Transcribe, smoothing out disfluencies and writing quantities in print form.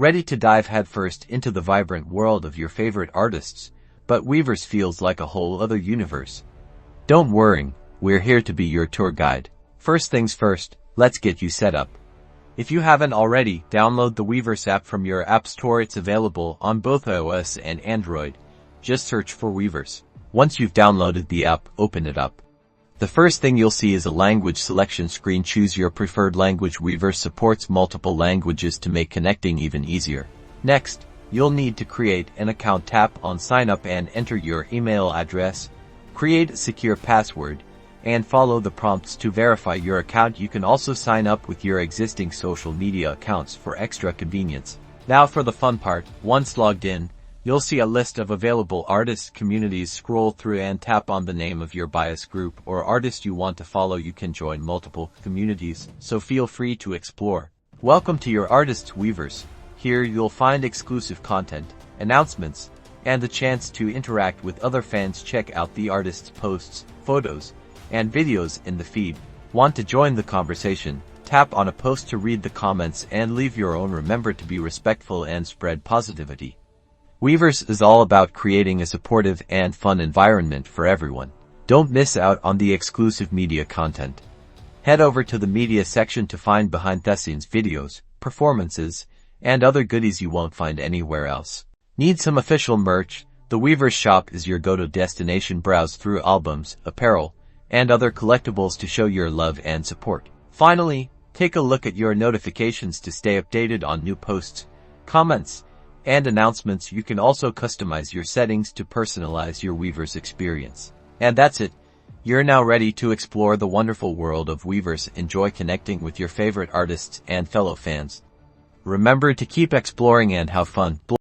Ready to dive headfirst into the vibrant world of your favorite artists, but Weverse feels like a whole other universe. Don't worry, we're here to be your tour guide. First things first, let's get you set up. If you haven't already, download the Weverse app from your app store. It's available on both iOS and Android. Just search for Weverse. Once you've downloaded the app, open it up. The first thing you'll see is a language selection screen. Choose your preferred language. Weverse supports multiple languages to make connecting even easier. Next, you'll need to create an account. Tap on Sign Up and enter your email address. Create a secure password and follow the prompts to verify your account. You can also sign up with your existing social media accounts for extra convenience. Now for the fun part. Once logged in, you'll see a list of available artist communities. Scroll through and tap on the name of your bias group or artist you want to follow. You can join multiple communities, so feel free to explore. Welcome to your artist's Weverse. Here you'll find exclusive content, announcements, and the chance to interact with other fans. Check out the artist's posts, photos, and videos in the feed. Want to join the conversation? Tap on a post to read the comments and leave your own. Remember to be respectful and spread positivity. Weverse is all about creating a supportive and fun environment for everyone. Don't miss out on the exclusive media content. Head over to the media section to find behind-the-scenes videos, performances, and other goodies you won't find anywhere else. Need some official merch? The Weverse Shop is your go-to destination. Browse through albums, apparel, and other collectibles to show your love and support. Finally, take a look at your notifications to stay updated on new posts, comments, and announcements. You can also customize your settings to personalize your Weverse experience. And that's it. You're now ready to explore the wonderful world of Weverse. Enjoy connecting with your favorite artists and fellow fans. Remember to keep exploring and have fun.